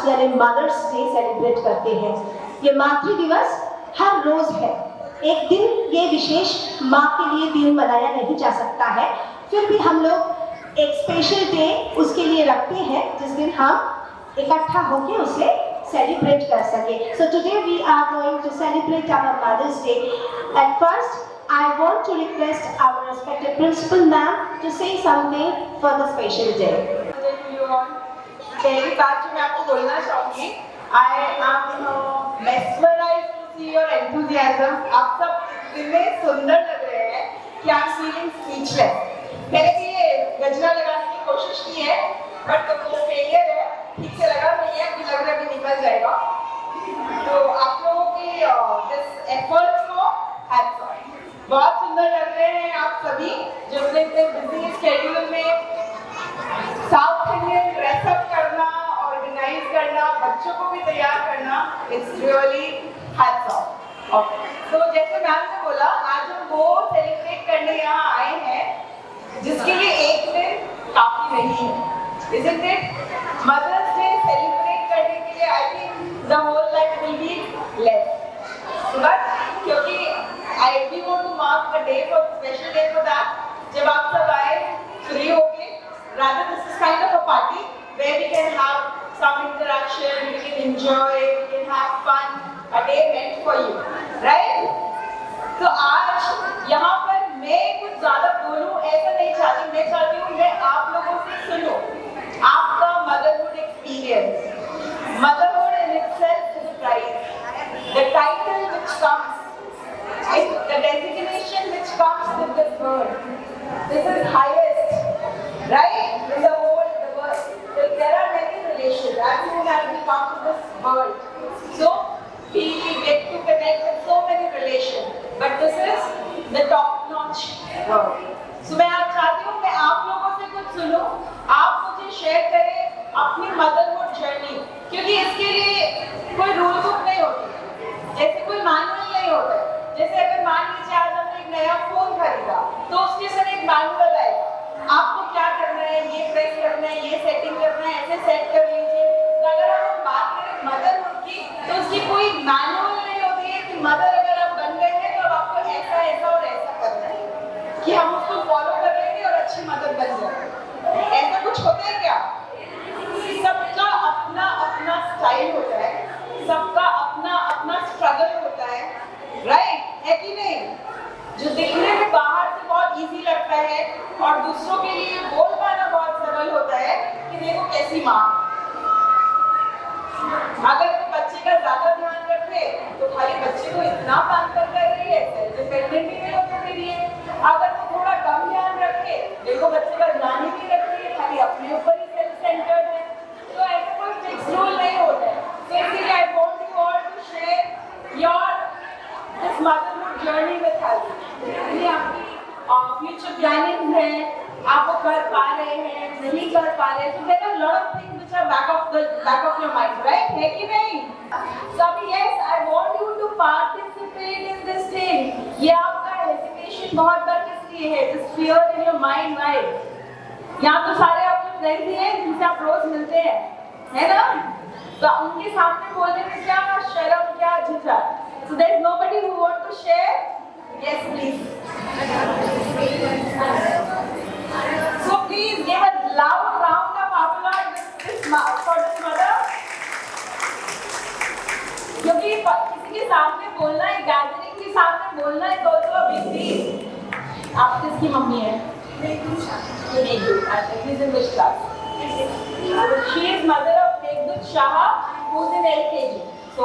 यानी mother's Day celebrate करते हैं। ये मातृ दिवस हर रोज है, एक दिन ये विशेष माँ के लिए दिन मनाया नहीं जा सकता है, फिर भी हम लोग एक स्पेशल डे उसके लिए रखते हैं जिस दिन हम इकट्ठा होकर उसे सेलिब्रेट कर सके। So today we are going to celebrate our Mother's Day. And first, I want to request our respected principal ma'am to say something for the special day. पहली बात जो मैं आपको बोलना चाहूँगी, I am mesmerized to see your enthusiasm. आप सब इतने सुंदर लग रहे हैं कि I'm feeling speechless. मैंने भी ये गजरा लगाने की कोशिश की है, बट वो फेलियर है, ठीक से लगा नहीं है, कि लग रहा है कि निकल जाएगा। तो आप लोगों की this efforts को hats off. बहुत सुंदर लग रहे हैं आप सभी, जो अपने इतने बिजी शेड्यूल में साउथ इंडियन ड्रेसअप करना, ऑर्गेनाइज करना, बच्चों को भी तैयार करना, इट्स रियली हैट्स ऑफ। तो जैसे मैम ने बोला, आज हम वो सेलिब्रेट करने यहाँ आए हैं जिसके लिए एक दिन काफी नहीं है, isn't it? Mother's Day celebrate करने के लिए I think the whole life will be less, but क्योंकि I we want to mark the day for special day for that, जब आप सब आए फ्री होके, rather this is kind of a party where we can have some interaction, we can enjoy, we can have fun, a day meant for you, right? तो आज यहाँ पर मैं कुछ ज़्यादा बोलूँ ऐसा नहीं चाहती, मैं चाहती हूँ मैं आप लोगों से सुनो आपका motherhood experience. Motherhood in itself is a prize. The title which comes, the designation which comes with this word, this is highest. Right? In the whole world, there are many relations. As soon as we come to this world, so we get to connect with so many relations. But this is the top-notch world. So मैं आप चाहती हूँ मैं आप लोगों से कुछ सुनो, आप मुझे शेयर करें अपनी मदरहुड जर्नी, क्योंकि इसके लिए कोई रूल बुक नहीं होती, जैसे कोई मैनुअल नहीं होता। जैसे अगर मान लीजिए आज हमने एक नया फोन खरीदा, तो उसके साथ एक मैनुअल आएगा, आपको क्या करना है, ये प्रेस करना है, ये सेटिंग करना है, ऐसे सेट कर लीजिए। तो अगर हम बात करें मदरहुड की, तो उसकी कोई मैनुअल नहीं होती है कि मदर अगर आप बन गए हैं तो अब आपको ऐसा ऐसा और ऐसा करना है, कि हम उसको फॉलो कर लेंगे और अच्छी मदर बन जाएंगे। ऐसा कुछ होता है क्या? सबका अपना अपना स्टाइल होता है, सबका अपना अपना स्ट्रगल होता है, राइट है कि नहीं? जो दिखने में बाहर से बहुत इजी लगता है और दूसरों के लिए बोल पाना बहुत सरल होता है कि देखो कैसी माँ। अगर वो बच्चे का ज्यादा ध्यान रखे तो खाली बच्चे को इतना पैम्पर कर रही है, सेल्फ डिपेंडेंट भी होने दे रही है। अगर वो थोड़ा कम ध्यान रखे, देखो बच्चे का ध्यान ही नहीं रख रही है, खाली अपने ऊपर ही सेल्फ सेंटर्ड है। तो ऐसा कोई फिक्स रूल नहीं होता है। तो इसीलिए I want you all to share your this motherhood journey with us. ये आपकी फ्यूचर प्लानिंग है, आप वो कर पा रहे हैं, नहीं कर पा रहे, तो there are lot of things which are back of your mind, right है कि नहीं? So yes, I want you to participate in this thing. ये आपका हेजिटेशन बहुत बार किस लिए है? This fear in your mind, right? यहाँ तो सारे आपके फ्रेंड्स ही हैं जिनसे आप रोज मिलते हैं, है ना? तो उनके सामने बोलने में क्या शर्म, क्या झिझक? So there is nobody who want to share? Yes, please. So please give a loud round of applause for this mother. क्योंकि किसी के सामने बोलना है, गैदरिंग के सामने बोलना है, तो a big deal. आप किसकी मम्मी है? Meghdut. She's in which class? She is mother of Meghdut Shah, who's in LKG. So.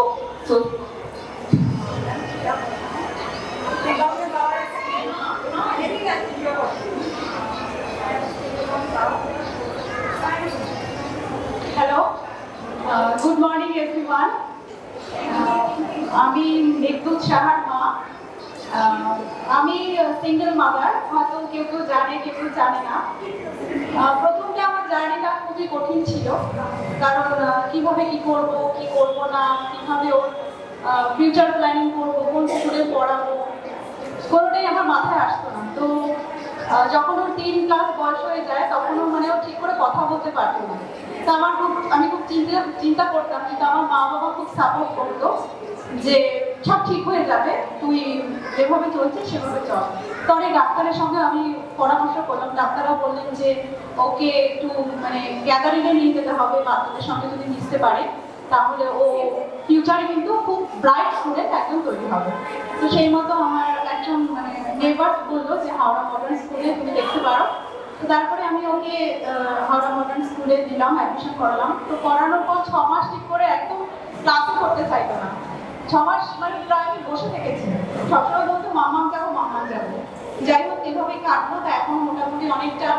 Hello, good morning everyone. আমি মেঘদূত সাহার মা। আমি সিঙ্গেল মাদার, হয়তো কেউ কেউ জানে কেউ কেউ জানে না। প্রথমটা আমার জার্নিটা খুবই কঠিন ছিল, কারণ কিভাবে কি করব না, কিভাবে ওর ফিউচার প্ল্যানিং করবো, কোন স্কুলে পড়াবো, কোনোটাই আমার মাথায় আসতো না। তো যখন ওর 3 ক্লাস বয়স হয়ে যায় তখন ও মানে ও ঠিক করে কথা বলতে পারতো না। তো আমি খুব চিন্তা করতাম, কিন্তু আমার মা বাবা খুব সাপোর্ট করতো যে সব ঠিক হয়ে যাবে, তুই যেভাবে চলছিস সেভাবে চল। তো অনেক ডাক্তারের সঙ্গে আমি পরামর্শ করলাম, ডাক্তাররাও বললেন যে ওকে একটু মানে গ্যাদারিংয়ে নিয়ে যেতে হবে, বাচ্চাদের সঙ্গে যদি মিশতে পারে তাহলে ও ফিউচারে কিন্তু খুব ব্রাইট স্টুডেন্ট একদম তৈরি হবে। তো সেই মতো আমার একজন মানে নেবার বললো যে হাওড়া মডার্ন স্কুলে তুমি দেখতে পারো। তো তারপরে আমি ওকে হাওড়া মডার্ন স্কুলে দিলাম, অ্যাডমিশন করালাম। তো করানোর পর 6 মাস ঠিক করে একদম ক্লাসে করতে চাইতো না। 6 মাস মানে প্রায় আমি বসে থেকেছি, সবসময় বলতো মাম্মাম যাবো। যাই হোক এভাবেই কাটলো। তো এখন মোটামুটি অনেকটা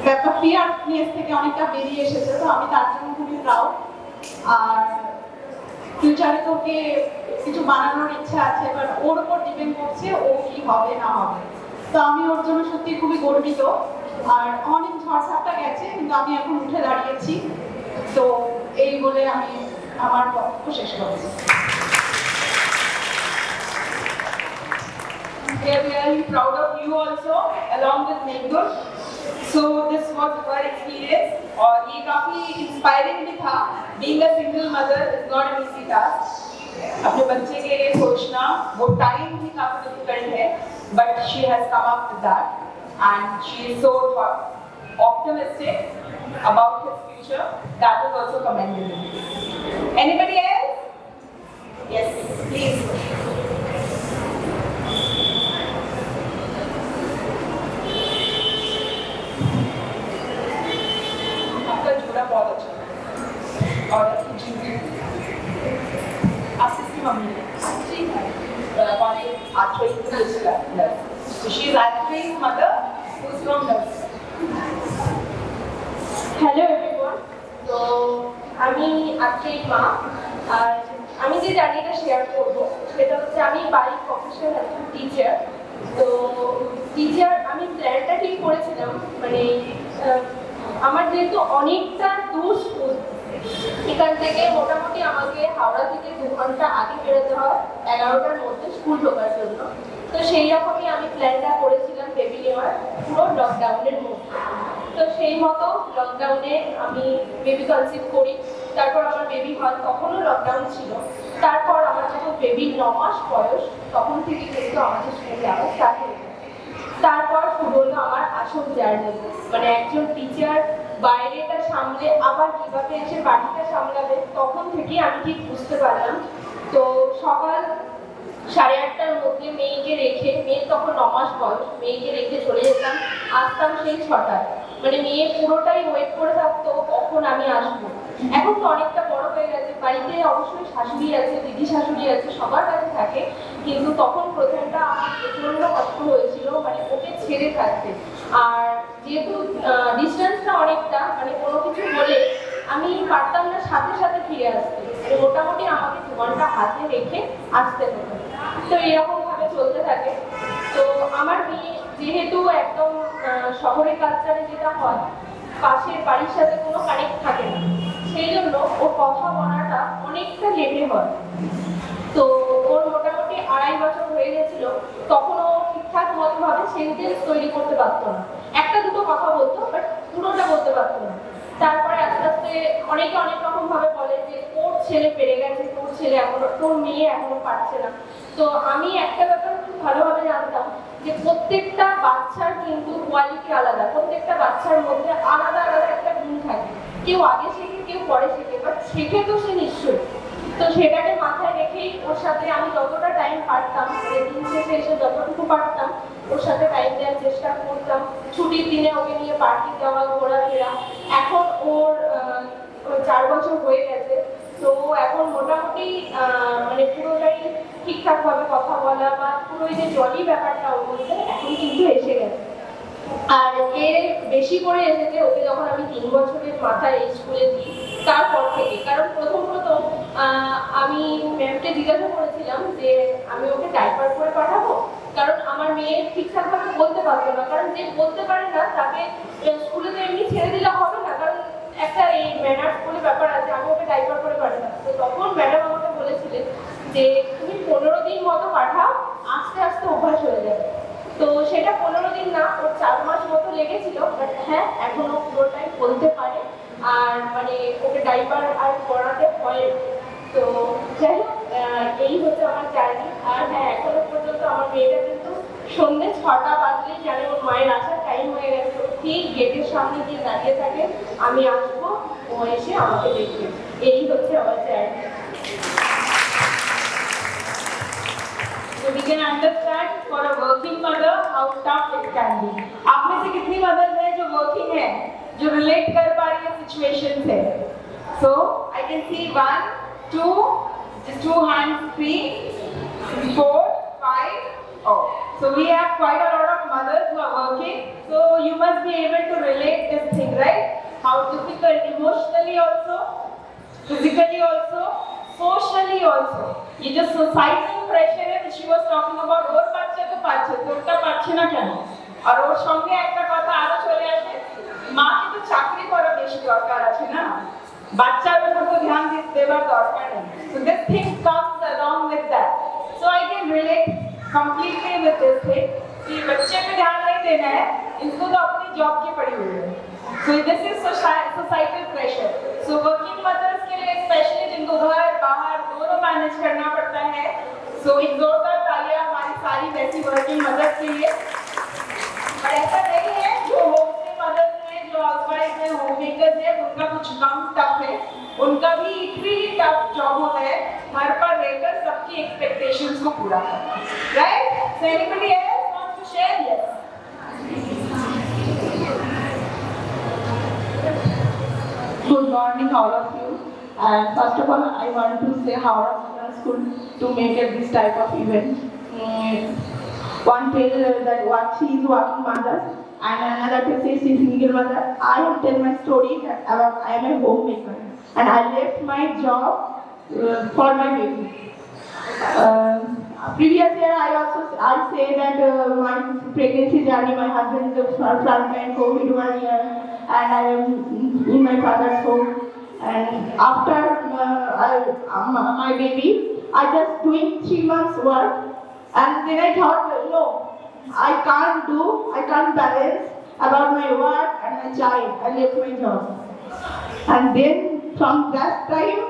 ব্যাপার ফিয়ারনেস থেকে অনেকটা বেরিয়ে এসেছে। তো আমি তার জন্য খুবই প্রাউড। আর ফিউচারে তো ওকে কিছু বানানোর ইচ্ছা আছে, এবার ওর উপর ডিপেন্ড করছে ও কি হবে না হবে। তো আমি ওর জন্য সত্যি খুবই গর্বিত। আর অনেক ঝড়ঝাপটা গেছে, কিন্তু আমি এখন উঠে দাঁড়িয়েছি। তো এই বলে আমি আমার বক্তব্য শেষ করছি। We are really proud of you also, along with Meghdul. So this was her experience और ये काफी इंस्पायरिंग भी था। Being a single mother is not an easy task. अपने बच्चे के लिए सोचना वो टाइम भी काफी डिफिकल्ट है, but she has come up with that and she is so optimistic about his future. That is also commendable. Anybody else? Yes, please. बहुत अच्छा और आप किसकी मम्मी है? So she is Atri's mother, who's from nurse. Hello everyone. So আমি আত্রির মা। আর আমি যে জার্নিটা শেয়ার করবো সেটা হচ্ছে আমি বাড়ির প্রফেশনাল একজন টিচার। তো টিচার আমি প্ল্যানটা ঠিক করেছিলাম, মানে আমার যেহেতু অনেকটা দূর স্কুল, এখান থেকে মোটামুটি আমাকে হাওড়া থেকে 2 ঘন্টা আগে বেরোতে হয় 11টার মধ্যে স্কুল ঢোকার জন্য। তো সেই রকমই আমি প্ল্যানটা করেছিলাম বেবি নেওয়ার পুরো লকডাউনের মধ্যে। তো সেই মতো লকডাউনে আমি বেবি কনসিভ করি, তারপর আমার বেবি হয়, তখনও লকডাউন ছিল। তারপর আমার যখন বেবির 9 মাস বয়স তখন থেকে কিন্তু আমাদের স্কুল যাওয়া স্টার্ট হয়ে যায়। তারপর শুরু হলো আমার আসল জার্নি, মানে একজন টিচার বাইরেটা সামলে আবার কিভাবে এসে বাড়িটা সামলাবে, তখন থেকে আমি ঠিক বুঝতে পারলাম। তো সকাল 8:30টার মধ্যে মেয়েকে রেখে, মেয়ের তখন 9 মাস বয়স, মেয়েকে রেখে চলে যেতাম, আসতাম সেই 6টায়। মানে মেয়ে পুরোটাই ওয়েট করে থাকতো কখন আমি আসবো। এখন তো অনেকটা বড় হয়ে গেছে, বাড়িতে অবশ্যই শাশুড়ি আছে, দিদি শাশুড়ি আছে, সবার কাছে থাকে, কিন্তু তখন প্রথমটা আমার প্রচন্ড কষ্ট হয়েছিল, মানে ওকে ছেড়ে থাকতে। আর যেহেতু ডিস্টেন্সটা অনেকটা, মানে কোনো কিছু বলে আমি পারতাম না সাথে সাথে ফিরে আসতে, মানে মোটামুটি আমাকে 2 ঘন্টা হাতে রেখে আসতে হতো। তো এরকম ভাবে চলতে থাকে। তো আমার মেয়ে যেহেতু একদম শহরের কালচারে যেটা হয়, পাশের বাড়ির সাথে কোনো কানেক্ট থাকে না, সেই জন্য ওর কথা বলাটা অনেকটা লেটে হয়। তো ওর মোটামুটি 2.5 বছর হয়ে গেছিল, তখন ও ঠিকঠাক মতো ভাবে সেন্টেন্স তৈরি করতে পারতো না। একটা দুটো কথা বলতো, বাট পুরোটা বলতে পারতো না। তারপরে আস্তে আস্তে অনেকে অনেক রকম ভাবে বলে যে তোর ছেলে পেরে গেছে, তোর ছেলে এখনো, তোর মেয়ে এখনো পারছে না। তো আমি একটা ব্যাপার খুব ভালোভাবে জানতাম যে প্রত্যেকটা বাচ্চার কিন্তু কোয়ালিটি আলাদা, প্রত্যেকটা বাচ্চার মধ্যে আলাদা আলাদা একটা গুণ থাকে। কেউ আগে শেখে, কেউ পরে শেখে, বাট শেখে তো সে নিশ্চয়ই। তো সেটাকে মাথায় রেখেই ওর সাথে আমি যতটা টাইম পারতাম, দিন শেষে এসে যতটুকু পারতাম ওর সাথে টাইম দেওয়ার চেষ্টা করতাম। ছুটির দিনে ওকে নিয়ে পার্কে যাওয়া, ঘোরাফেরা। এখন ওর 4 বছর হয়ে গেছে। তো এখন মোটামুটি মানে পুরোটাই ঠিকঠাক ভাবে কথা বলা বা পুরো এই যে জলি ব্যাপারটা ওর মধ্যে এখন কিন্তু এসে গেছে। আর এর বেশি করে এসেছে ওকে যখন আমি 3 বছরের মাথায় এই স্কুলে দিই, তারপর থেকে। কারণ প্রথমত আমি ম্যামকে জিজ্ঞাসা করেছিলাম যে আমি ওকে ডাইপার করে পাঠাবো, কারণ আমার মেয়ে ঠিকঠাক ভাবে বলতে পারতো না। কারণ যে বলতে পারে না তাকে স্কুলে তো এমনি ছেড়ে দিলে হবে না, কারণ একটা এই ম্যানার্স বলে ব্যাপার আছে, আমি ওকে ডাইপার করে পাঠাতাম। তো তখন ম্যাডাম আমাকে বলেছিলেন যে তুমি 15 দিন মতো পাঠাও, আস্তে আস্তে অভ্যাস হয়ে যাবে। তো সেটা 15 দিন না, ওর 4 মাস মতো লেগেছিল, বাট হ্যাঁ এখনো পুরোটাই বলতে পারে। আর মানে ওকে ডাইপার আর পরাতে হয়। তো যাই হোক, এই হচ্ছে আমার জার্নি। আর হ্যাঁ, এখনো পর্যন্ত আমার মেয়েটা কিন্তু সন্ধ্যে 6টা বাজলেই জানে ওর মায়ের আসার টাইম হয়ে গেছে, ঠিক গেটের সামনে দিয়ে দাঁড়িয়ে থাকে, আমি আসবো, ও এসে আমাকে দেখবে। এই হচ্ছে আমার journey. So we can understand for a working mother how tough it can be. आप में से कितनी मदर्स हैं जो वर्किंग है, जो रिलेट कर पा रही है सिचुएशन से? So I can see 1, 2, just 2 hands, 3, 4, 5. Oh, so we have quite a lot of mothers who are working. So you must be able to relate this thing, right? How difficult emotionally also, physically also, socially also. ये जो societal pressure है which she was talking about, ওর বাচ্চা তো পাচ্ছে, তোরটা পাচ্ছে না কেন? আর ওর সঙ্গে একটা কথা আরো চলে আসে, মাকে তো চাকরি করা বেশি দরকার আছে না, বাচ্চার উপর তো ধ্যান দেবার দরকার নেই। So this thing comes along with that. So I can relate completely with this thing कि बच्चे पे ध्यान नहीं देना है, इनको तो अपनी जॉब की पड़ी हुई है। So this is societal pressure. So working mothers के लिए स्पेशली जिनको घर बाहर दोनों मैनेज करना पड़ता है, so एक जोरदार तालियां हमारी सारी वैसी वर्किंग मदर्स के लिए। पर ऐसा नहीं है जो होम से मदर्स हैं, जो हाउसवाइफ हैं, होम मेकर्स हैं, उनका कुछ कम टफ है, उनका भी इक्वली टफ जॉब होता है, घर पर रहकर सबकी एक्सपेक्टेशंस को पूरा करना, right? So anybody else wants to share? Yes. Good morning, all of you. And first of all, I want to say Howrah Modern School to make this type of event. One tell that what she is working mother, and another to say she is single mother. I will tell my story that about I am a homemaker, and I left my job for my baby. Previous year, I say that my pregnancy journey, my husband is a frontline COVID 1 year, and I am in my father's home. And after my baby, I just doing 3 months work, and then I thought, no, I can't balance about my work and my child. I left my job, and then from that time,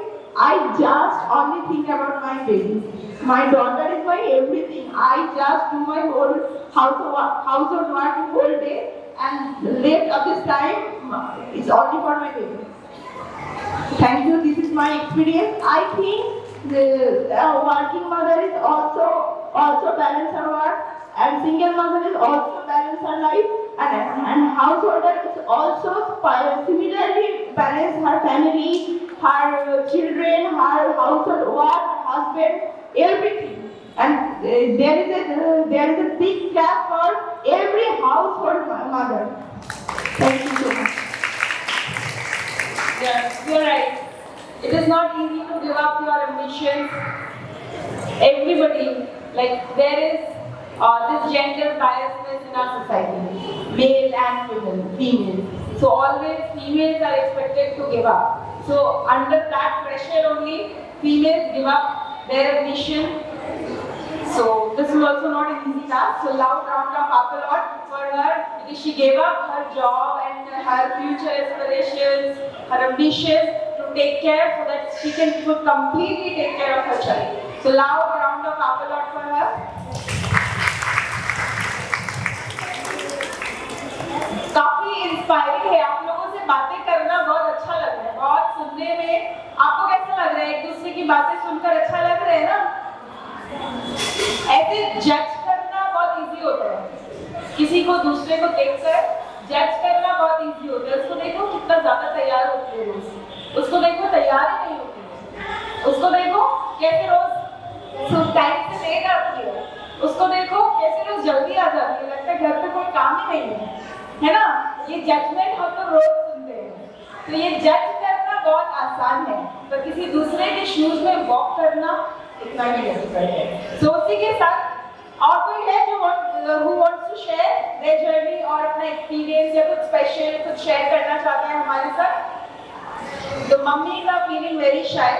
I just only think about my baby. My daughter is my everything. I just do my whole household work the whole day, and left of this time is only for my baby. Thank you. This is my experience. I think the working mother is also balance her work, and single mother is also balance her life, and householder is also similarly balance her family, her children, her household work, her husband, everything. And there is a big gap for every household mother. Thank you so much. Yes, you're right. It is not easy to give up your ambitions. Everybody, like there is this gender biasness in our society, male and female. So always females are expected to give up. So under that pressure only, females give up their ambition. So this is also not an easy task. So loud round of applause for her because she gave up her job and her future aspirations, her ambitions to take care so that she can completely take care of her child. So loud round of applause for her. काफी inspiring है, आप लोगों से बातें करना बहुत अच्छा लग रहा है, बहुत सुनने में। आपको कैसा लग रहा है? एक दूसरे की बातें सुनकर अच्छा लग रहा है ना? ऐसे जज करना बहुत इजी होता है, किसी को दूसरे को देखकर जज करना बहुत इजी होता है। उसको देखो कितना ज्यादा तैयार होती है रोज, उसको देखो तैयार ही नहीं होती है, उसको देखो कैसे रोज टाइम से लेट आती है, उसको देखो कैसे रोज जल्दी आ जाती है, लगता है घर पे कोई काम ही नहीं है ना? ये जजमेंट हम लोग रोज सुनते हैं। तो ये जज करना बहुत आसान है, तो किसी दूसरे के शूज में वॉक करना इतना ही डिफिकल्ट है। सो उसी के साथ और कोई है जो who wants to share their journey और अपना एक्सपीरियंस या कुछ स्पेशल कुछ शेयर करना चाहते हैं हमारे साथ? तो mummy is feeling very shy.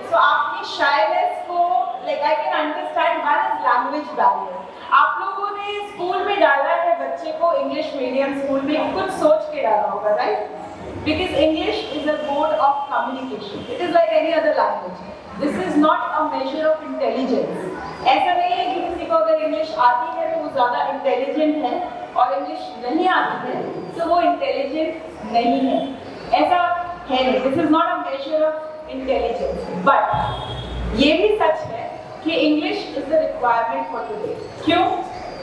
So आपकी शायनेस को like I can understand one is language barrier. आप लोगों ने आपने स्कूल में डाला है बच्चे को इंग्लिश मीडियम स्कूल में, कुछ सोच के डाला होगा, right? Because English is a mode of communication. It is like any other language. This is not a measure of intelligence. ऐसा नहीं है कि किसी को अगर इंग्लिश आती है तो वो ज़्यादा इंटेलिजेंट है और इंग्लिश नहीं आती है तो वो इंटेलिजेंट नहीं है, ऐसा है नहीं. This is not a measure of intelligence. But ये भी सच है कि English is the requirement for today. क्यों?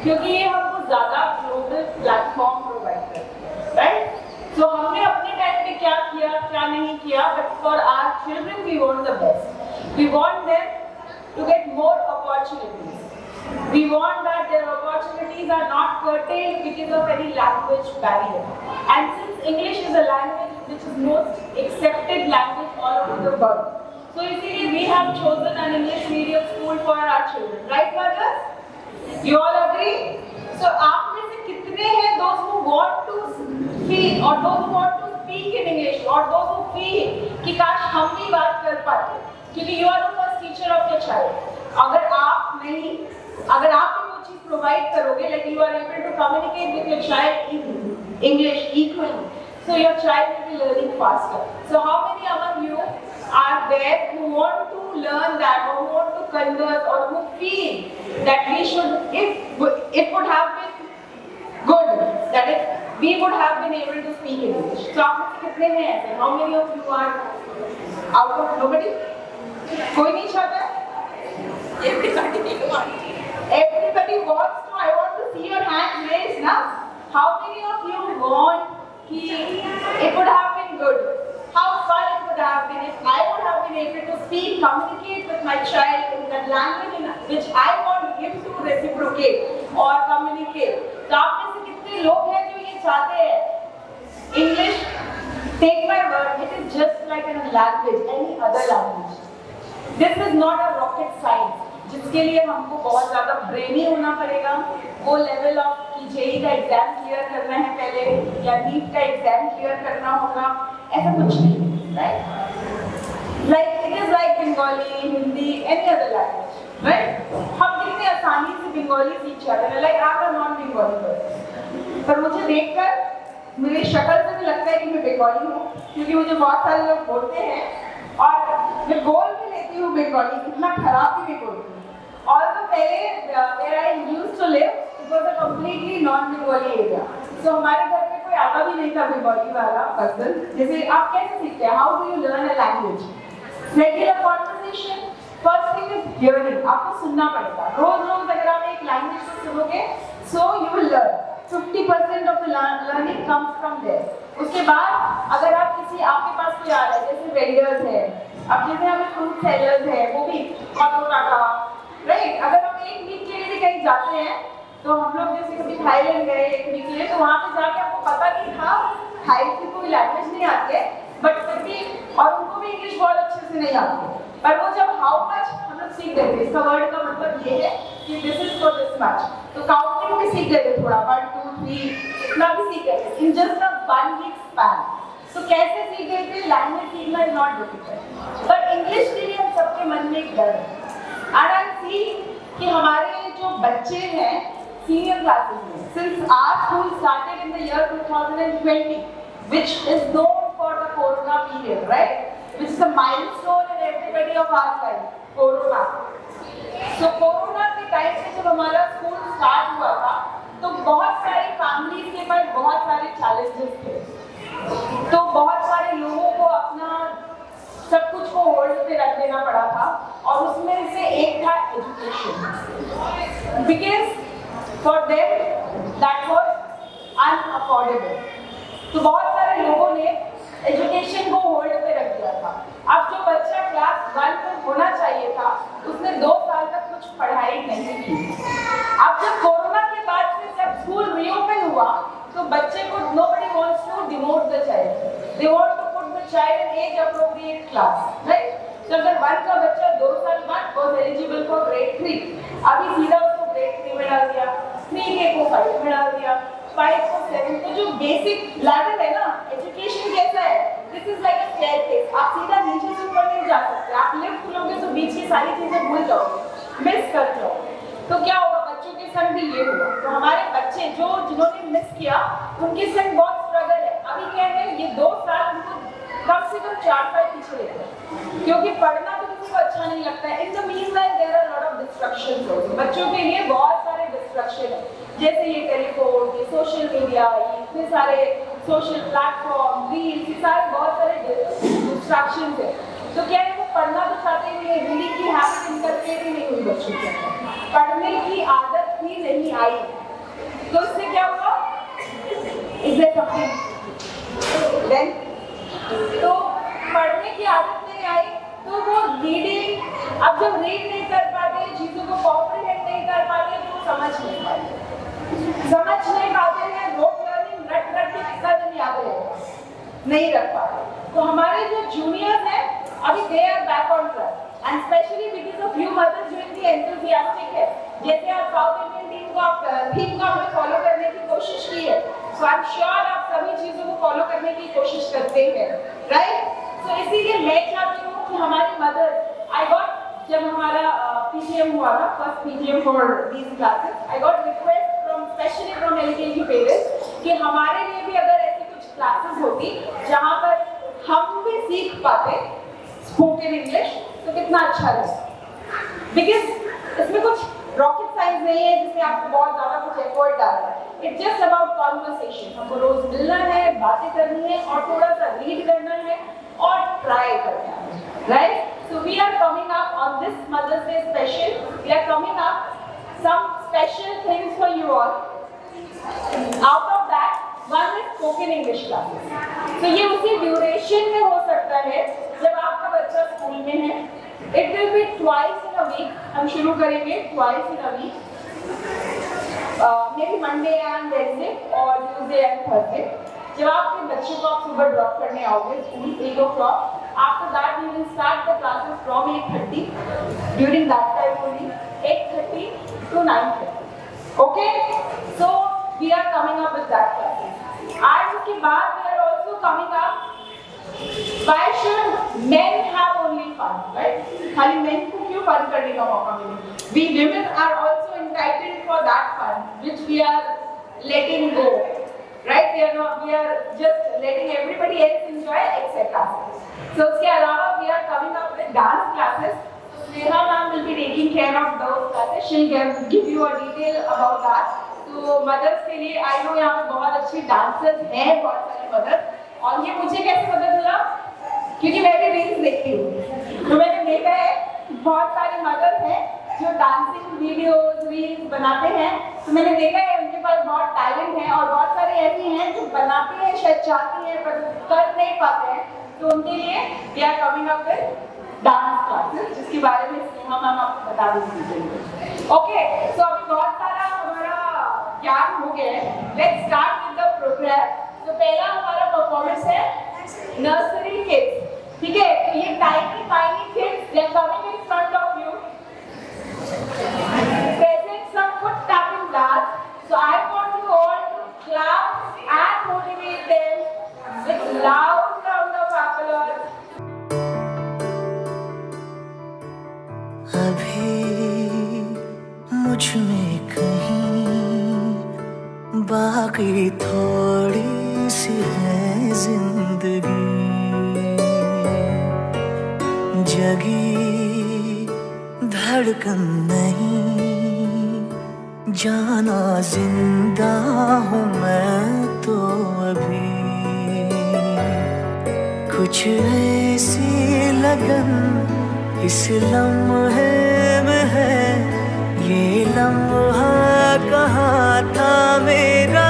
क्योंकि ये हमको ज़्यादा ग्लोबल प्लेटफॉर्म प्रोवाइड करता है, राइट? तो हमने अपने टाइम पे क्या किया क्या नहीं किया, but for our children we want the best. We want them to get more opportunities. We want that their opportunities are not curtailed because of any language barrier. And since English is a language which is most accepted language all over the world, so इसीलिए we have chosen an English medium school for our children. Right, mothers? You all agree? So आप में से कितने हैं those who want to feel or those who want to speak in English or those who feel कि काश हम भी बात कर पाते, क्योंकि you are the first teacher of your child. अगर आप वो चीज प्रोवाइड करोगे, like you are able to communicate with your child in English equally, so your child will be learning faster. So how many among you are there who want to learn that or who want to converse or who feel that we should, if it would have been good that if we would have been able to speak in English? So आप में से कितने हैं ऐसे? How many of you are out of nobody? कोई नहीं चाहता? Everybody wants to. I want to see your hands raised now. How many of you want it would have been good? How fun it would have been if I would have been able to speak, communicate with my child in that language in which I want him to reciprocate or communicate. तो आप में से कितने लोग हैं जो ये चाहते हैं? English, take my word, it is just like a language, any other language. This is not a rocket science जिसके लिए हमको बहुत ज़्यादा ब्रेनी होना पड़ेगा, वो लेवल ऑफ कि जेई का एग्जाम क्लियर करना है पहले या नीट का एग्जाम क्लियर करना होगा, ऐसा कुछ नहीं, right? Like it is like Bengali, Hindi, any other language, right? हम कितने आसानी से बंगाली सीख जाते हैं, लाइक आप नॉन बंगाली पर्सन, पर मुझे देखकर मेरी शक्ल से भी लगता है कि मैं बंगाली हूँ, क्योंकि मुझे बहुत सारे लोग बोलते हैं और मैं बोल भी लेती हूँ बंगाली, इतना खराब भी नहीं बोलती हूँ. और तो पहले where I used to live, it was a completely non-Bengali area. So हमारे घर में कोई आता भी नहीं था बंगाली वाला पर्सन. जैसे आप कैसे सीखते हैं? How do you learn a language? Regular conversation. First thing is hearing. आपको सुनना पड़ेगा. रोज अगर आप एक लैंग्वेज को सुनोगे, so you will learn. 50% of the learning comes from there. उसके बाद अगर आपके पास कोई आ रहा है, जैसे वेंडर्स है, अब जैसे हमें फ्रूट सेलर्स है, वो भी राइट? अगर हम एक वीक के लिए भी कहीं जाते हैं तो हम लोग जैसे कभी थाईलैंड गए एक वीक के लिए, तो वहाँ पे जाके आपको पता कि हाँ थाई की कोई लैंग्वेज नहीं आती है, बट फिर भी और उनको भी इंग्लिश बहुत अच्छे से नहीं आती है, पर वो जब हाउ मच हम लोग सीख गए थे, इसका वर्ड का मतलब ये है कि this is for this much, तो काउंटिंग भी सीख गए थे थोड़ा, 1 2 3 इतना भी सीख गए थे in just a 1 week span. तो कैसे सीख गए थे? लैंग्वेज सीखना is not difficult, but English के लिए हम सबके मन में एक डर है. And I see कि हमारे जो बच्चे हैं सीनियर क्लासेस में, since our school started in the year 2020, which is known for the Corona period, right? Which is a milestone in everybody of our life, Corona. So Corona के time पे जब हमारा स्कूल स्टार्ट हुआ था, तो बहुत सारी फैमिलीज के पास बहुत सारे चैलेंजेस थे, तो बहुत सारे लोगों को अपना सब कुछ को होल्ड पे रख देना पड़ा था, और उसमें से एक था education, because for them that was unaffordable. तो बहुत सारे लोगों ने एजुकेशन को होल्ड पे रख दिया था. अब जो बच्चा क्लास 1 में होना चाहिए था, उसने 2 साल तक कुछ पढ़ाई नहीं की. अब जब कोरोना के बाद से जब स्कूल रीओपन हुआ, तो बच्चे को nobody wants to demote the child, they want to put the child in age appropriate class, right? So अगर 1 का बच्चा 2 साल बाद was eligible for grade 3, अभी सीधा उसको grade 3 में डाल दिया, 3 को 5 में डाल दिया, 5 को 7. तो जो बेसिक लैडर है ना, एजुकेशन कैसा है? This is like a staircase. आप सीधा नीचे से ऊपर नहीं जा सकते, आप लिफ्ट लोगे तो बीच की सारी चीजें भूल जाओगे, मिस कर जाओगे. तो क्या होगा? बच्चों के संग भी ये हुआ। तो हमारे बच्चे जिन्होंने मिस किया उनके संग बहुत स्ट्रगल है। अभी क्या है, ये 2 साल उनको कम से कम 4 साल पीछे लेते हैं, क्योंकि पढ़ना तो किसी को अच्छा नहीं लगता है। In the meanwhile there are lot of distractions also. बच्चों के लिए बहुत सारे डिस्ट्रक्शन है, जैसे ये टेलीफोन, ये सोशल मीडिया, ये इतने सारे सोशल प्लेटफॉर्म, रील्स, ये सारे बहुत सारे डिस्ट्रक्शंस है। तो क्या है, वो पढ़ना तो चाहते ही नहीं, रीडिंग की हैबिट इनकलकेट ही नहीं हुई बच्चों के अंदर, पढ़ने की आदत ही नहीं आई। तो इससे क्या हुआ, इज देयर समथिंग देन, तो पढ़ने की आदत नहीं आई तो वो रीडिंग, अब जब रीड नहीं कर पाते, चीज़ों को कॉम्प्रिहेंड नहीं कर पाते, तो समझ नहीं पाते हैं। रोट लर्निंग रट के कितना दिन याद रहेगा, नहीं रख पाते। तो हमारे जो जूनियर्स हैं अभी they are back on track, and specially because of you mothers जो इतनी एंथुसियास्टिक है। जैसे आप साउथ इंडियन टीम को थीम को आपने फॉलो करने की कोशिश की है, सो आई एम श्योर आप सभी चीज़ों को फॉलो करने की कोशिश करते हैं, राइट। तो इसीलिए मैं चाहती हूँ कि हमारी मदर्स, आई गॉट, जब हमारा PGM हुआ था, first PGM for these classes, I got request specially from LKG parents कि हमारे लिए भी अगर ऐसी कुछ क्लासेस होती जहाँ पर हम भी सीख पाते स्पोकन इंग्लिश, तो कितना अच्छा लगता। बिकॉज इसमें कुछ रॉकेट साइंस नहीं है जिसमें आपको बहुत ज़्यादा कुछ एफर्ट डालना है। It's just about conversation. हमको रोज मिलना है, बातें करनी है और थोड़ा सा रीड करना है और ट्राई करना है, right. So we are coming up on this Mother's Day special. We are coming up some special things for you all. Out of that, one is spoken English classes. So ये उसी duration में हो सकता है जब आपका बच्चा school में है। It will be twice in a week. हम शुरू करेंगे twice in a week. Maybe Monday and Wednesday और Tuesday and Thursday. जब आपके बच्चों को आप सुबह ड्रॉप करने आओगे school 8 o'clock, after that you will start the classes from 8:30. During that time only 8:30 to 9:30. Okay? So we are coming up with that classes. आज उसके बाद we are also coming up. Why should men have only fun, right? खाली men को क्यों fun करने का मौका मिले? We women are also entitled for that fun, which we are letting go. Right? We are just letting everybody else enjoy except us. So उसके अलावा we are coming up with dance classes. Sneha ma'am will be taking care of those classes. She'll give you a detail about that. तो mothers के लिए I know यहाँ पे बहुत अच्छी dancers हैं, बहुत सारी mothers. और ये मुझे कैसे पता चला? क्योंकि मैं भी रील्स देखती हूँ, तो मैंने देखा है बहुत सारी mothers हैं जो डांसिंग वीडियोस रील्स बनाते हैं। तो मैंने देखा है उनके पास बहुत टैलेंट है, और बहुत सारे ऐसी हैं जो बनाती हैं, शायद चाहती हैं पर कर नहीं पाते हैं। तो उनके लिए we are coming up with dance classes, जिसके बारे में स्नेहा मैम आपको बता देंगे। ओके, सो अभी बहुत सारा हमारा ज्ञान हो गया है। Let's start with the programme. तो पहला हमारा परफॉर्मेंस है नर्सरी किड्स, ठीक है। तो ये tiny kids they are coming in front of you, present some foot tapping dance. So I want you all to clap and motivate them with loud round of applause. अभी मुझ में कहीं बाकी थोड़ी सी है जिंदगी, जगी धड़कन नहीं, जाना जिंदा हूँ मैं तो अभी। कुछ ऐसी लगन इस लम्हे में है, ये लम्हा कहाँ था मेरा,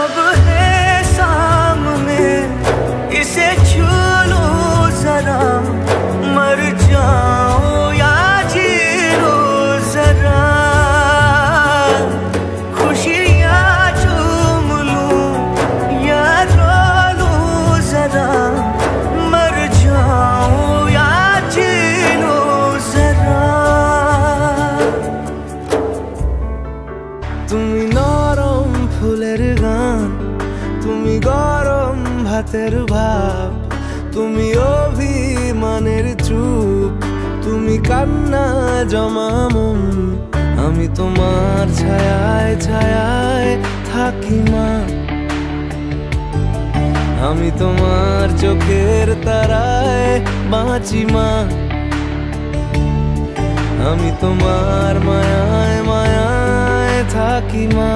अब है सामने, इसे छू लो जरा, मर जाऊं या जी लो जरा, खुशियाँ चूम लूं या रो लूं जरा, मर जाऊं या जी लो जरा। তুমি নরম ফুলের গান, তুমি গরম ভাতের ভাব, তুমি অভিমানের চুপ, তুমি কান্না জমামুম আমি তোমার ছায়ায় ছায়ায় থাকি মা আমি তোমার চোখের তারায় বাঁচি মা আমি তোমার মায়ায় মায়ায় থাকি মা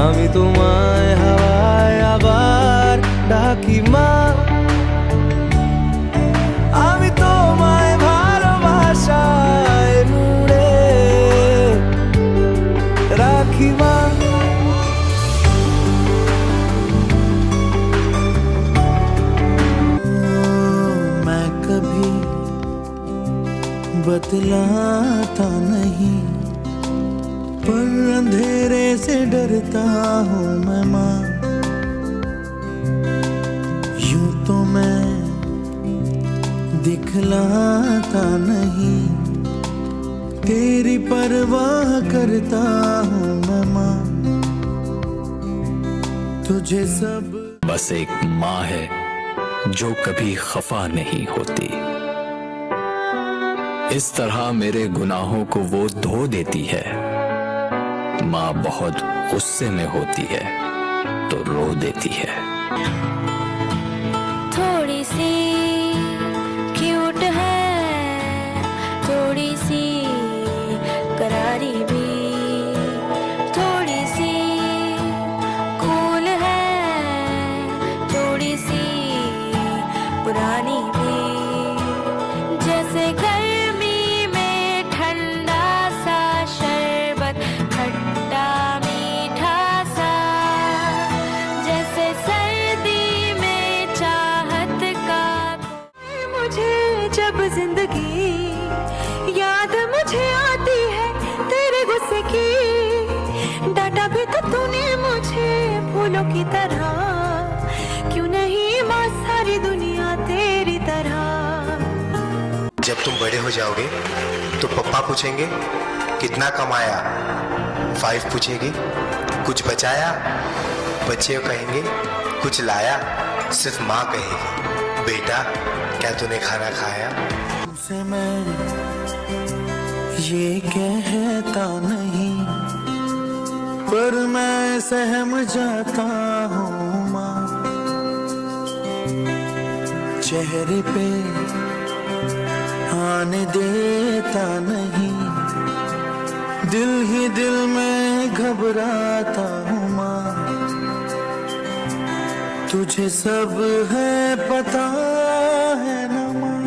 আমি তোমায় হাওয়ায় আবার ডাকি মা আমি তোমায় ভালোবাসায় মুড়ে রাখি মা मैं कभी बतलाता नहीं पर अंधेरे से डरता हूँ मैं माँ यूं तो मैं दिखलाता नहीं तेरी परवाह करता हूँ मैं माँ तुझे सब बस एक माँ है जो कभी खफा नहीं होती इस तरह मेरे गुनाहों को वो धो देती है माँ बहुत गुस्से में होती है तो रो देती है थोड़ी सी क्यूट है थोड़ी सी करारी भी थोड़ी सी कूल है थोड़ी सी पुरानी भी जैसे गर्मी में ठंडा सा शरबत खट्टा मीठा सा जैसे सर्दी में चाहत का मुझे जब जिंदगी याद मुझे आती है तेरे गुस्से की डांटा भी तो तूने मुझे फूलों की तरह क्यों नहीं माँ सारी दुनिया तेरी तरह जब तुम बड़े हो जाओगे तो पापा पूछेंगे कितना कमाया 5 पूछेगी कुछ बचाया बच्चे कहेंगे कुछ लाया सिर्फ माँ कहेगी बेटा क्या तूने खाना खाया तुमसे मैं ये कहता नहीं पर मैं सहम जाता हूँ माँ चेहरे पे आने देता नहीं दिल ही दिल में घबराता हूँ माँ तुझे सब है पता है ना माँ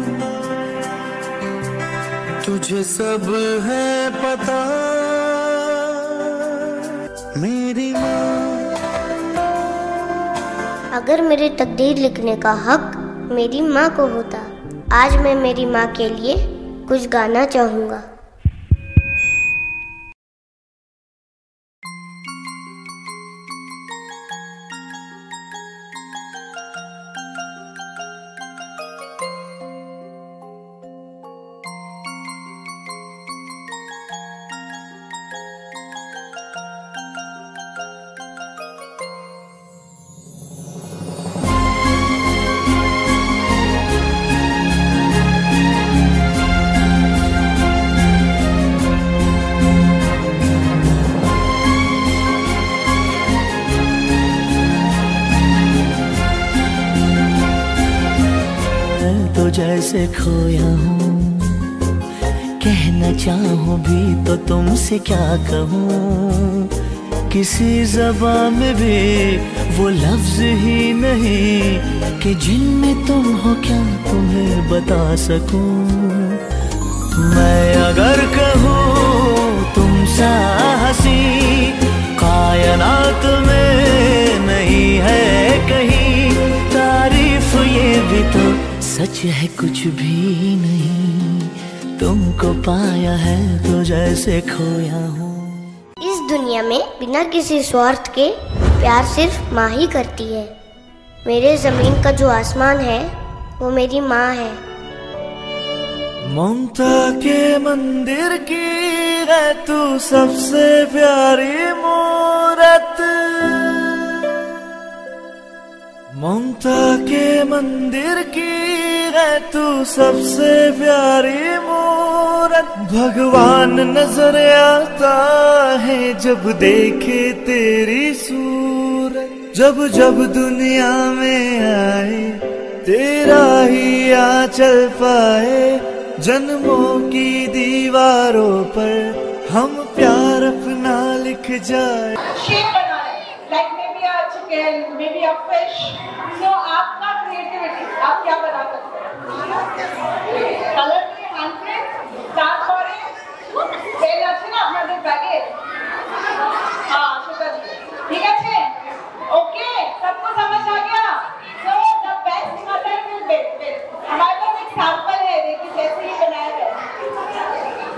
तुझे सब है पता मेरी माँ अगर मेरी तकदीर लिखने का हक मेरी माँ को होता आज मैं मेरी माँ के लिए कुछ गाना चाहूँगा जैसे खोया हूँ कहना चाहूँ भी तो तुमसे क्या कहूँ किसी ज़बान में भी वो लफ्ज़ ही नहीं कि जिनमें तुम हो क्या तुम्हें बता सकूँ मैं अगर कहूँ तुम सा हंसी कायनात में नहीं है कहीं तारीफ ये भी तो सच है कुछ भी नहीं तुमको पाया है तो जैसे खोया हूँ इस दुनिया में बिना किसी स्वार्थ के प्यार सिर्फ माँ ही करती है मेरे जमीन का जो आसमान है वो मेरी माँ है ममता के मंदिर की है तू सबसे प्यारी मूरत ममता के मंदिर की है तू सबसे प्यारी मूरत, भगवान नजर आता है जब देखे तेरी सूरत। जब जब दुनिया में आए तेरा ही आंचल पाए, जन्मों की दीवारों पर हम प्यार अपना लिख जाए। शेप बना है, like may be a chicken, may be a fish. So आपका क्रिएटिविटी, आप क्या बना सकते हैं? कलर দিয়ে হ্যান্ডে তারপরে পেন আছে না আপনাদের ব্যাগে, हाँ সেটা দিয়ে, ঠিক আছে? ओके, सबको समझ आ गया? So the best mother will win. हमारे पास एक सैंपल है, देखिए जैसे ही बनाया है,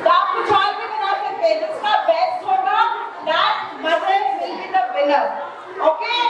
तो आप कुछ और भी बना सकते हैं। जिसका बेस्ट होगा that mother will be the winner. Okay?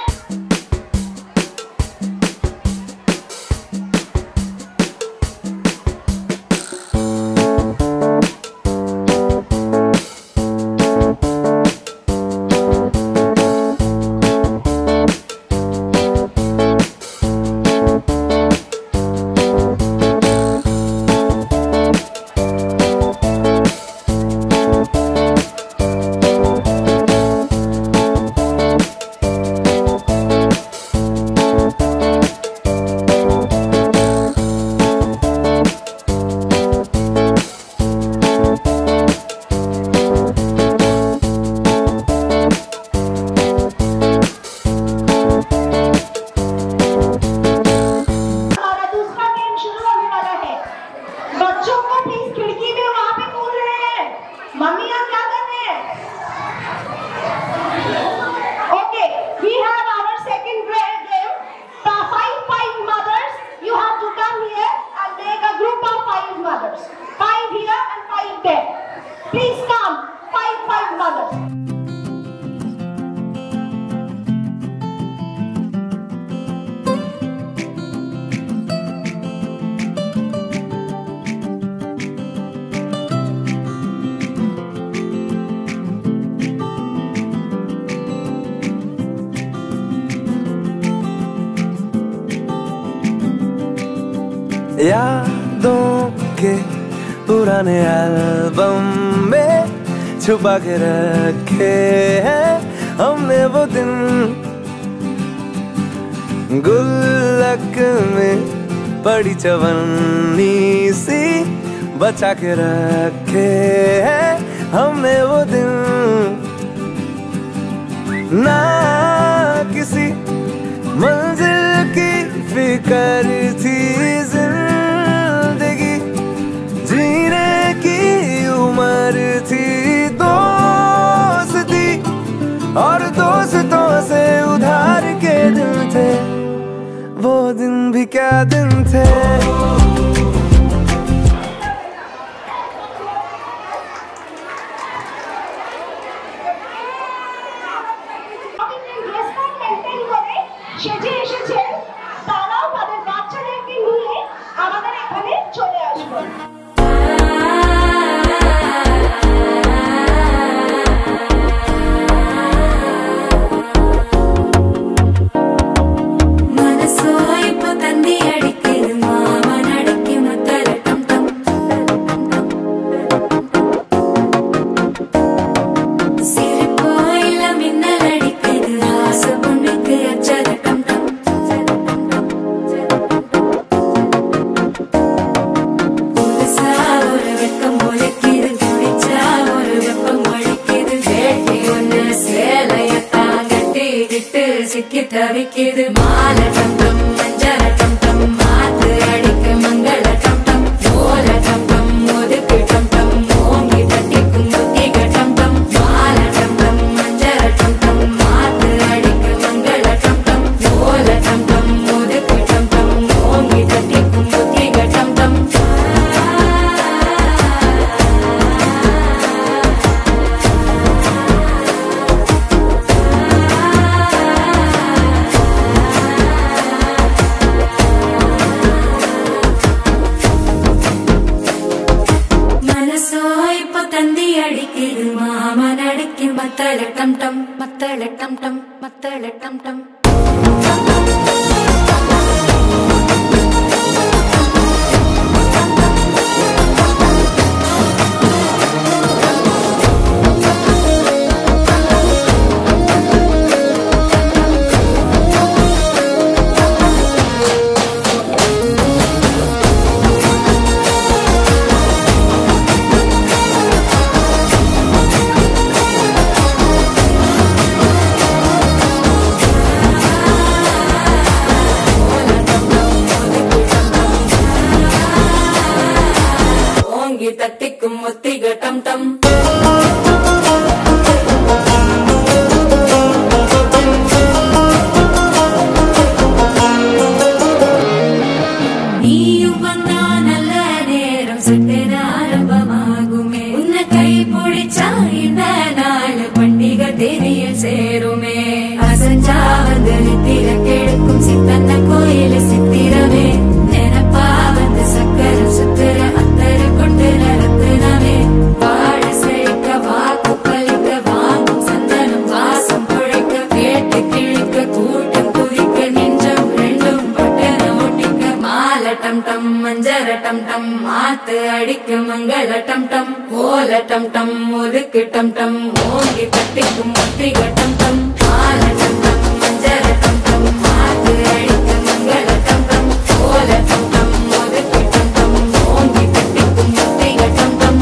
यादों के पुराने एल्बम में छुपा के रखे हैं हमने वो दिन, गुल्लक में पड़ी चवन्नी सी बचा के रखे हैं हमने वो दिन। ना किसी मंजिल की फिक्र थी, जिंदगी जीने की उम्र थी, दोस्ती और दोस्तों से उधार के दिन थे, वो दिन भी क्या दिन थे। সেজে এসেছেন, তারাও তাদের বাচ্চাদেরকে নিয়ে আমাদের এখানে চলে আসবেন। தவிக்குது மாலை டம் டம் மஞ்சள் டம் டம் மாத்து அடிக்க மங்கள டம் டம் ஓல டம் டம் ஒதுக்கு டம் டம் ஓங்கி தட்டிக்கும் புத்திக டம் டம் மாலை டம் டம் மஞ்சள் டம் டம் மாத்து அடிக்க மங்கள டம் டம் ஓல டம் டம் ஒதுக்கு டம் டம் ஓங்கி தட்டிக்கும் புத்திக டம் டம் மத்தள டம் டம் மத்தள டம் டம் மத்தள டம் டம் tetikum muttiga tam tam. டம் டம் மாத்து அடிக்க மங்கள டம் டம் ஓல டம் டம் முதுக்கு டம் டம் ஓங்கி தட்டிக்கும் முத்திக டம் டம் மால டம் டம் மஞ்சள டம் டம் மாத்து அடிக்க மங்கள டம் டம் ஓல டம் டம் முதுக்கு டம் டம் ஓங்கி தட்டிக்கும் முத்திக டம் டம்.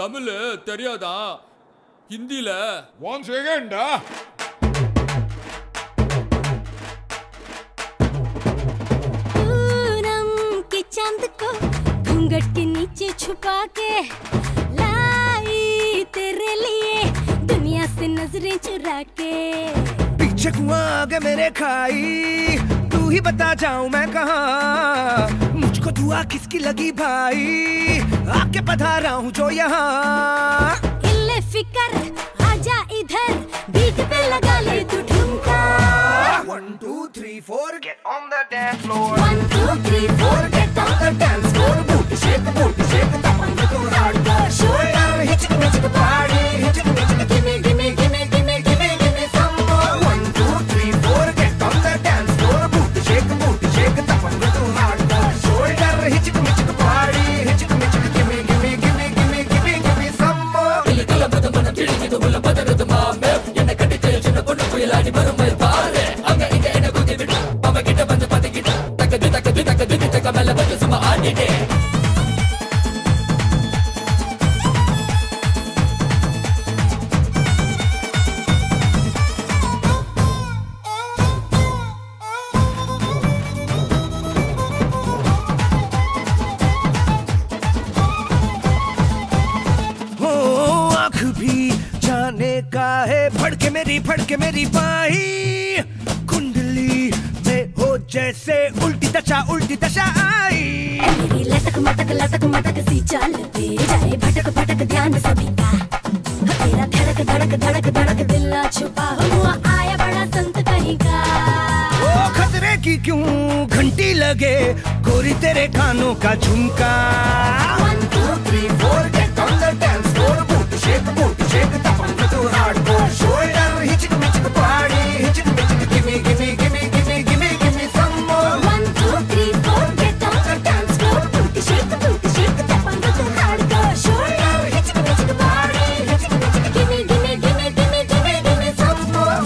தமிழ் தெரியாதா? हिंदीல ஒன் செகண்டா. पूनम के चांद को घूंघट के नीचे छुपा के लाई तेरे लिए दुनिया से नजरें चुरा के. पीछे कुआं आगे मेरे खाई तू ही बता जाऊं मैं कहाँ. मुझको दुआ किसकी लगी भाई आके पधारा हूँ जो यहाँ. इल्ले फिकर आजा इधर बीट पे लगा ले तू ठुमका. 1 2 3 4 get on the dance floor. 1 2 3 4 get on the dance floor. Booty shake tap on the hardcore. Shoulder hit the party hit the give me give me give me give me give me give me some more. 1 2 3 4 get on the dance floor. Booty shake tap on the hardcore. Shoulder hit the party hit the give me give me give me give me give me give me some more. கிள பதமன கிளிது உள்ள பதறது மாமே என்ன கட்டிட்டு சின்ன பொண்ணு புயலாடி வருமே பாரு. அங்க இங்க என்ன குதி விட்டு அவ கிட்ட வந்து பத்திக்கிட்டு தக்கது தக்கமேல வந்து சும்மா ஆடிட்டே. फड़के मेरी बाही कुंडली में हो जैसे उल्टी दशा आई. मेरी लटक मटक सी चाल पे जाए भटक भटक ध्यान सभी का. तेरा धड़क धड़क दिल ना छुपा हुआ आया बड़ा संत कहीं का. ओ खतरे की क्यों घंटी लगे गोरी तेरे कानों का झुमका. 1 2 3 4 get on the dance floor. Booty shake tap on the hardcore. Shoulder hit the party hit the give me give me give me give me give me give me some more. 1 2 3 4 get on the dance floor. Booty shake tap on the hardcore. Shoulder hit the party hit the give me give me give me give me give me give me some more.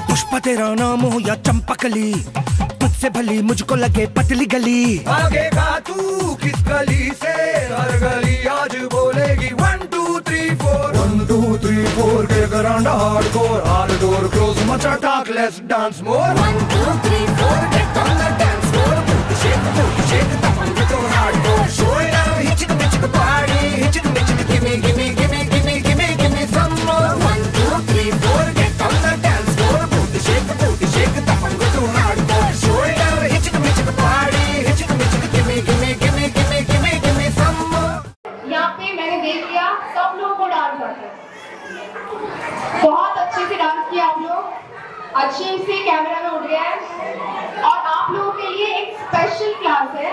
Pushpa तेरा नाम हो या चंपकली मुझसे भली मुझको लगे पतली गली. आगे का तू किस गली से हर गली आज बोलेगी 1 2 3 4 1 2 3 4 get around hardcore. All door close much talk let's dance more. 1 2 3 4 get on the dance floor. Booty shake tap on the hardcore. Shoulder hit the party hit the give me give me give me give me give me give me some more. 1 2 3 4 get on the dance floor. Booty shake tap on the hardcore. Shoulder hit the party hit the give me give me give me give me give me give me some more. यहाँ पे मैंने देख लिया सब लोगों को dance आता है. बहुत अच्छे से डांस किया आप लोग. अच्छे से कैमरा में उठ गया है और आप लोगों के लिए एक स्पेशल क्लास है।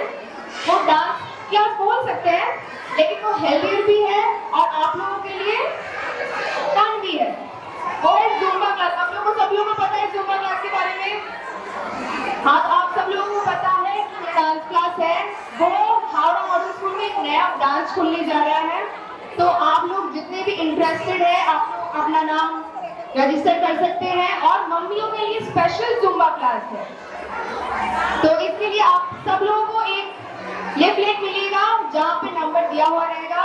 वो डांस क्लास बोल सकते हैं लेकिन वो हेल्दी भी है और आप लोगों के लिए फन भी है। वो है ज़ुम्बा क्लास। आप लोगों को सब लोगों को पता है ज़ुम्बा क्लास के बारे में? हाँ, तो आप सब लोगों को पता है कि ये डांस क्लास है वो हावड़ा मॉडल स्कूल में एक नया डांस खुलने जा रहा है। तो आप लोग जितने भी इंटरेस्टेड है आप लोग अपना नाम रजिस्टर कर सकते हैं और मम्मियों के लिए स्पेशल ज़ुम्बा क्लास है। तो इसके लिए आप सब लोगों को एक लिफलेट मिलेगा जहाँ पे नंबर दिया हुआ रहेगा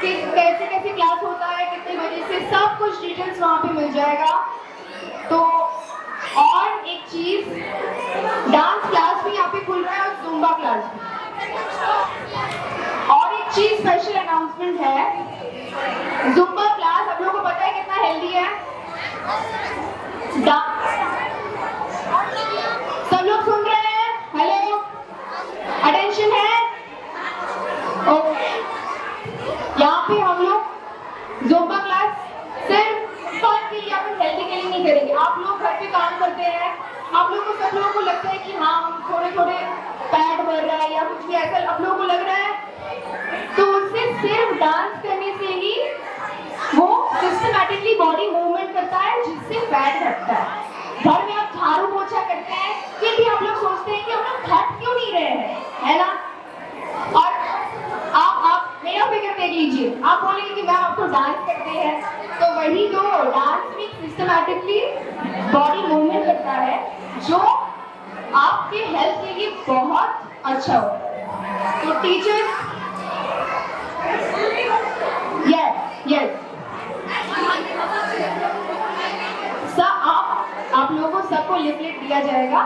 कि कैसे कैसे क्लास होता है, कितने बजे से, सब कुछ डिटेल्स वहाँ पे मिल जाएगा। तो और एक चीज, डांस क्लास भी यहाँ पे खुल रहा है और ज़ुम्बा क्लास भी। और एक चीज स्पेशल अनाउंसमेंट है, ज़ुम्बा क्लास आप लोगों को पता है कितना हेल्दी है? सब लोग सुन रहे हैं? हेलो, अटेंशन है? ओके, यहाँ पे हम लोग ज़ुम्बा क्लास सिर्फ फन के लिए या फिर हेल्दी के लिए नहीं करेंगे। आप लोग घर पे काम करते हैं, आप लोगों को सब लोगों को लगता है कि हाँ हम थोड़े थोड़े पैड भर रहा है या कुछ भी ऐसा आप लोगों को लग रहा है, तो उससे सिर्फ डांस करने से ही वो सिस्टमैटिकली बॉडी मूवमेंट करता है जिससे फैट घटता है। घर में आप झाड़ू पोछा करते हैं फिर भी आप लोग सोचते हैं कि हम लोग थक क्यों नहीं रहे हैं, है ना? और आप मेरा फिगर देख लीजिए, आप बोलेंगे कि मैम आप तो डांस करते हैं, तो वही तो डांस में सिस्टमैटिकली बॉडी मूवमेंट करता है जो आपके हेल्थ के लिए बहुत अच्छा हो। तो टीचर्स, यस सर, आप लोगों को सबको लिफलेट दिया जाएगा